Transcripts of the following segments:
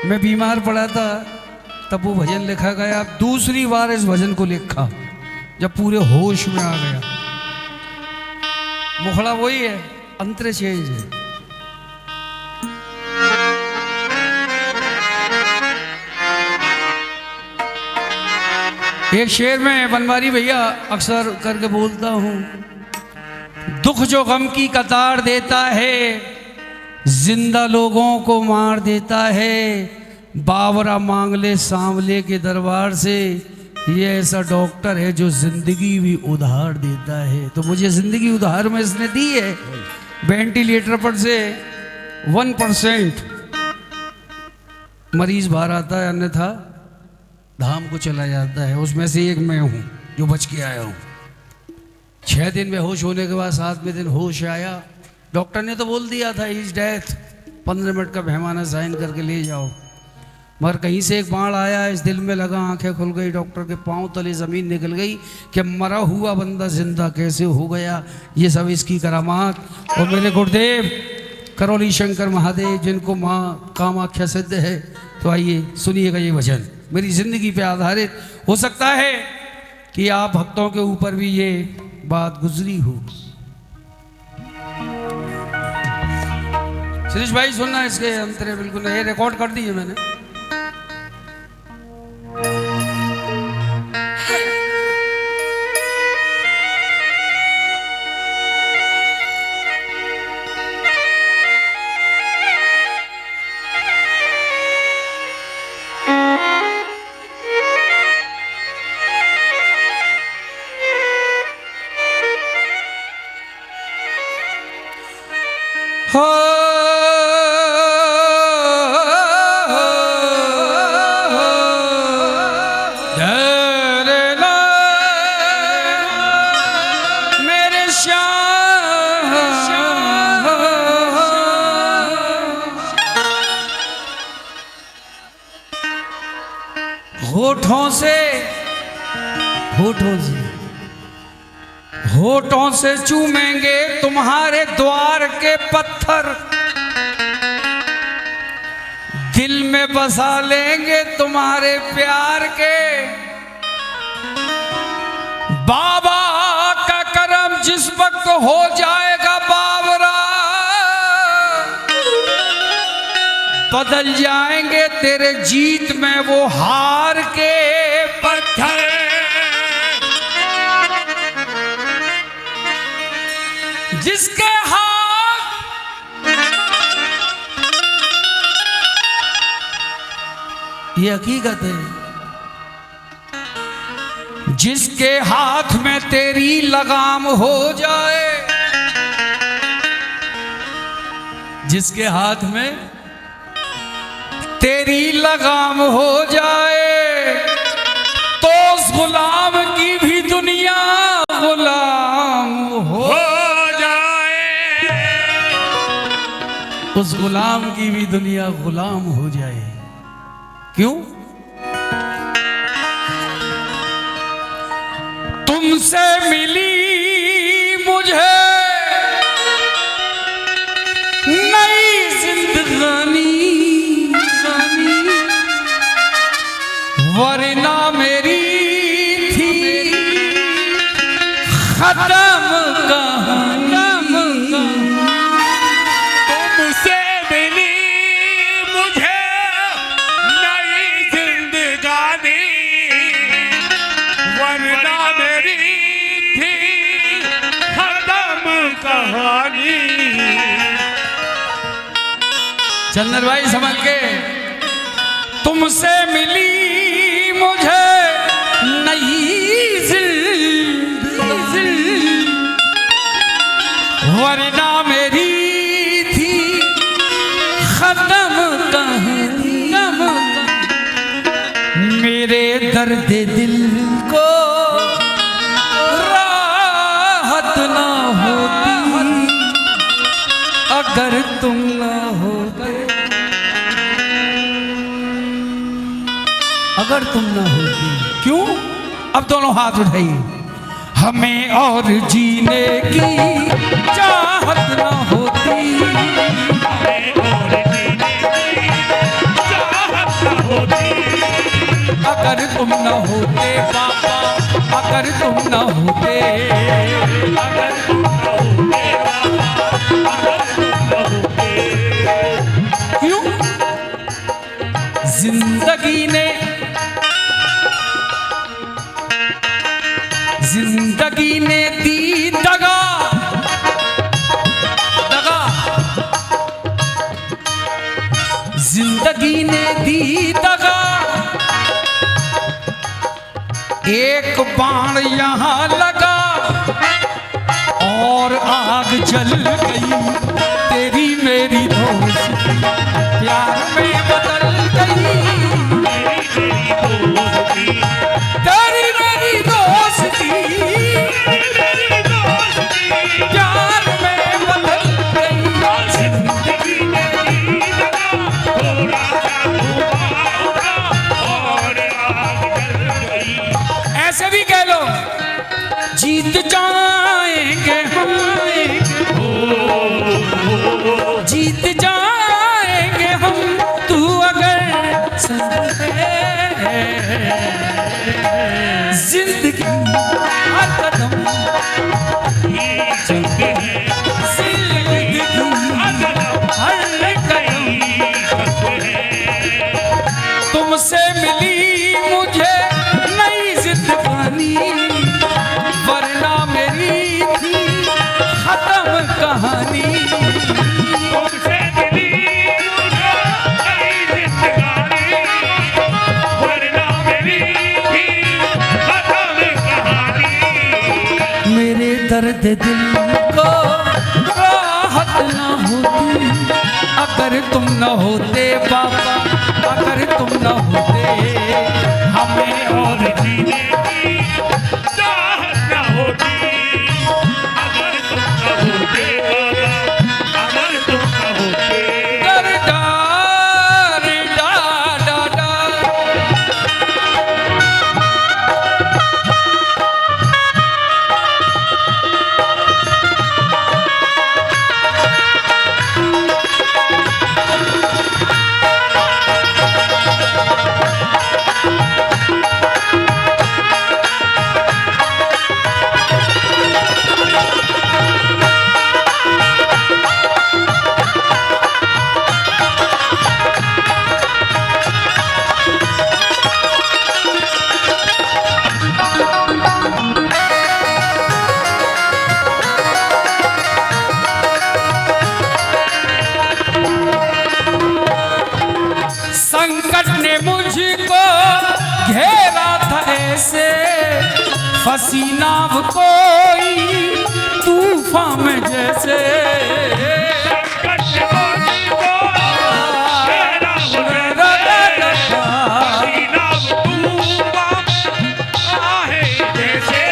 मैं बीमार पड़ा था तब वो भजन लिखा गया। दूसरी बार इस भजन को लिखा जब पूरे होश में आ गया। मुखड़ा वही है, अंतर चेंज है। एक शेर में बनवारी भैया अक्सर करके बोलता हूं, दुख जो गम की कतार देता है, जिंदा लोगों को मार देता है, बावरा मांग ले सांवले के दरबार से, ये ऐसा डॉक्टर है जो जिंदगी भी उधार देता है। तो मुझे जिंदगी उधार में इसने दी है। वेंटिलेटर पर से 1% मरीज बाहर आता है, अन्यथा धाम को चला जाता है। उसमें से एक मैं हूँ जो बच के आया हूँ। 6 दिन में होश होने के बाद 7वें दिन होश आया। डॉक्टर ने तो बोल दिया था इज डेथ, 15 मिनट का पैमाना साइन करके ले जाओ। मगर कहीं से एक बाण आया, इस दिल में लगा, आंखें खुल गई, डॉक्टर के पांव तले जमीन निकल गई कि मरा हुआ बंदा जिंदा कैसे हो गया। ये सब इसकी करामात। और मेरे गुरुदेव करौली शंकर महादेव जिनको माँ कामाख्या सिद्ध है, तो आइए सुनिएगा ये भजन मेरी जिंदगी पे आधारित। हो सकता है कि आप भक्तों के ऊपर भी ये बात गुजरी हो। सुरेश भाई सुनना, इसके अंतरे बिल्कुल नहीं, रिकॉर्ड कर दिए मैंने। हो मेरे श्याम होठों से चूमेंगे तुम्हारे द्वार के पत्थर, दिल में बसा लेंगे तुम्हारे प्यार के। बाबा का करम जिस वक्त हो जाएगा बावरा, बदल जाएंगे तेरे जीत में वो हार के पत्थर। जिसके हाथ ये हकीकत है, जिसके हाथ में तेरी लगाम हो जाए, जिसके हाथ में तेरी लगाम हो जाए, तो उस गुलाम की भी दुनिया गुलाम हो जाए, उस गुलाम की भी दुनिया गुलाम हो जाए। क्यों? तुमसे मिली मुझे नई जिंदगानी, वरना मेरी थी खत्म कहानी। तुमसे मिली मुझे नई जिंदगानी, वरना मेरी थी खत्म कहानी। चंदन भाई संभल के। तुमसे मिली मुझे नई जिंदगी, वरना मेरी थी खत्म कहानी। मेरे दर्द दिल को राहत ना होती अगर तुम ना होते, अगर तुम ना होती। क्यों? अब दोनों हाथ उठाइए। हमें और जीने की चाहत ना होती, हमें और जीने की चाहत अगर तुम न होते पापा, अगर तुम न होते, अगर तुम न होते बाबा, अगर तुम न होते। क्यों? जिंदगी ने, जिंदगी ने दी दगा, दगा, जिंदगी ने दी दगा, एक बाण यहाँ लगा और आग जल गई, तेरी मेरी दोस्ती प्यार में बदल गई, तेरी मेरी दोस्ती प्यार में बदल गई। जिंदगी में दी दगा, थोड़ा सा धुआं उड़ा और आग जल गई। ऐसे भी कह लो, जीत जाएंगे हम, जीत जाएंगे हम, तू अगर संग है, जिंदगी हर कदम जंग है, जिंदगी हर कदम तुमसे मिली मुझे नई जिंदगानी, वरना मेरी थी खत्म कहानी। तुमसे मिली मुझे नई जिंदगानी, वरना मेरी थी खत्म कहानी। मेरे दर्द दिल को राहत न होती, अगर तुम न होते पापा, अगर तुम न होते, हमें और जीने की चाहत न होती, अगर तुम न होते बाबा, अगर तुम न होते। डर डर डर डर डर। संकट ने मुझको घेरा था ऐसे, फंसी नाव कोई तूफान में जैसे, संकट मुझको घेरा था, पसीना तूफान आहे जैसे।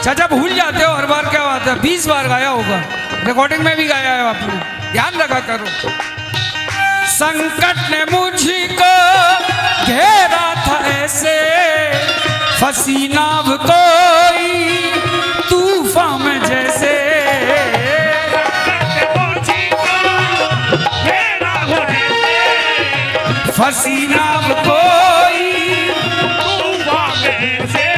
चाचा भूल जाते हो हर बार क्या बात है, 20 बार गाया होगा, रिकॉर्डिंग में भी गाया है आपने, ध्यान रखा करो। संकट ने मुझको घेरा था ऐसे, फंसी नाव कोई तूफान में जैसे, संकट मुझको घेरा है, फंसी नाव कोई तूफान में से।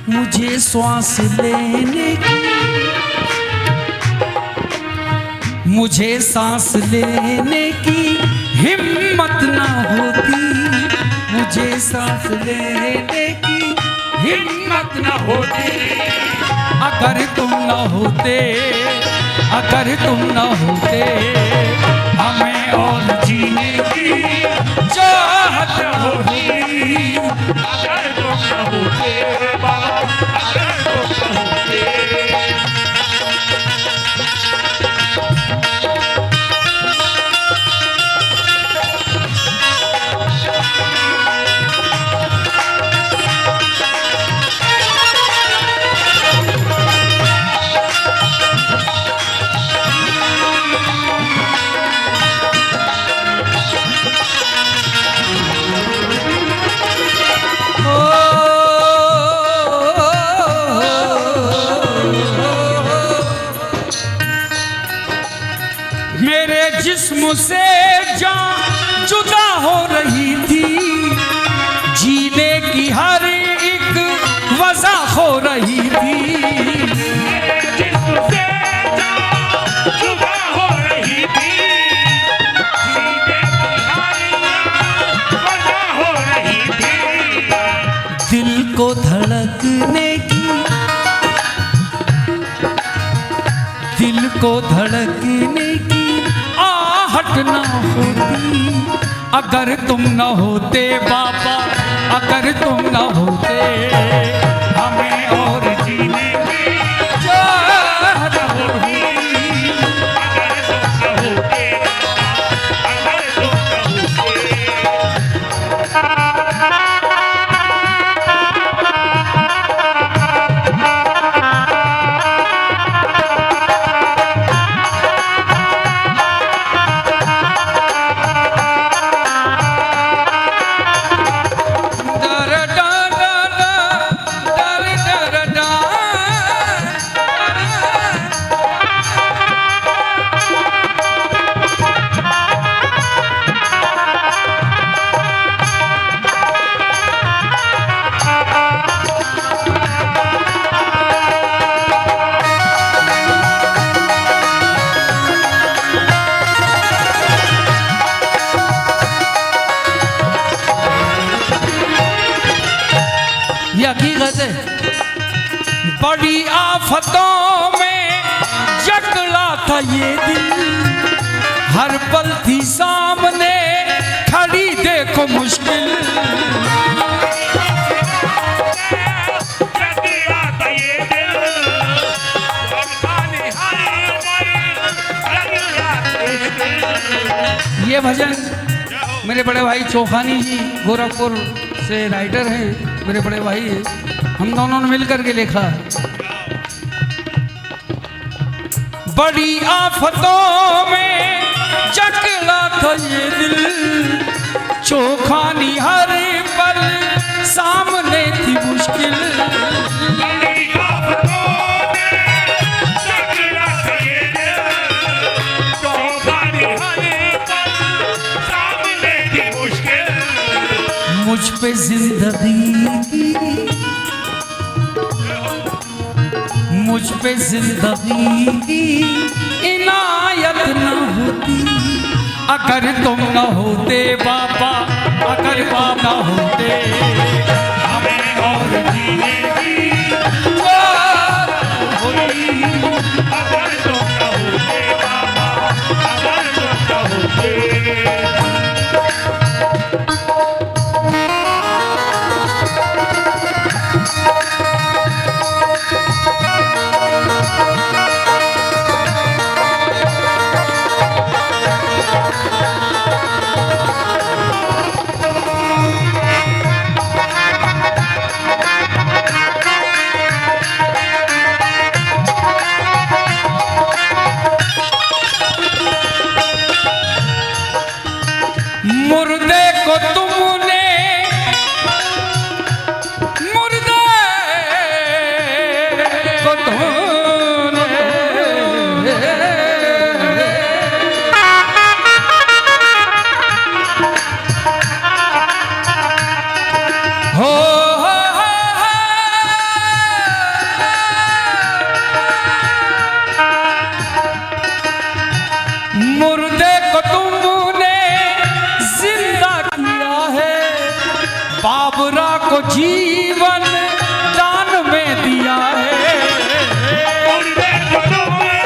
मुझे श्वास लेने की, मुझे सांस लेने की हिम्मत ना होती, मुझे सांस लेने की हिम्मत ना होती, अगर तुम न होते, अगर तुम न होते, हमें और जीने की चाहत न होती। अगर तुम न होते बाबा, अगर तुम न होते। जिस्म से जान जुदा हो रही थी, को धड़कने की, दिल को धड़कने की आहट न होती अगर तुम न होते बाबा, अगर तुम न होते हमें और जीने की चाहत होती। ये हकीकत है। बड़ी आफतों में जकड़ा था ये दिल, हर पल थी सामने खड़ी देखो मुश्किल। ये भजन मेरे बड़े भाई चौखानी जी गोरखपुर से राइटर हैं, मेरे बड़े भाई हैं, हम दोनों ने मिलकर के लिखा। बड़ी आफतों में जकड़ा था ये दिल, चौखानी हर पल सामने थी मुश्किल। मुझ पे जिंदगी की, मुझ पे जिंदगी की इनायत न होती अगर तुम न होते बाबा, अगर बाबा होते हमें और जीने की चाहत होती। अगर तुम न होते बाबा, अगर तुम न होते। मुर्दे को तुमने, मुर्दे को तुमने हो मुर्दे को तुमने बाबरा को जीवन दान में दिया है। मुर्दे को तुमने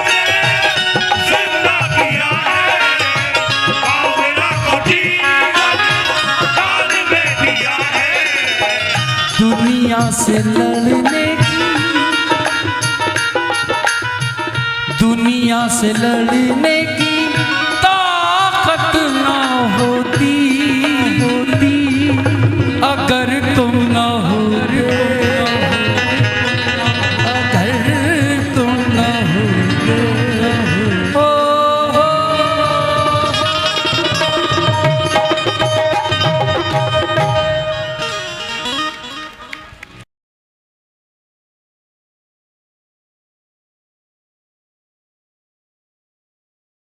जिंदा किया है, बाबरा को जीवन दान में दिया है। दुनिया से लड़ने की, दुनिया से लड़ने की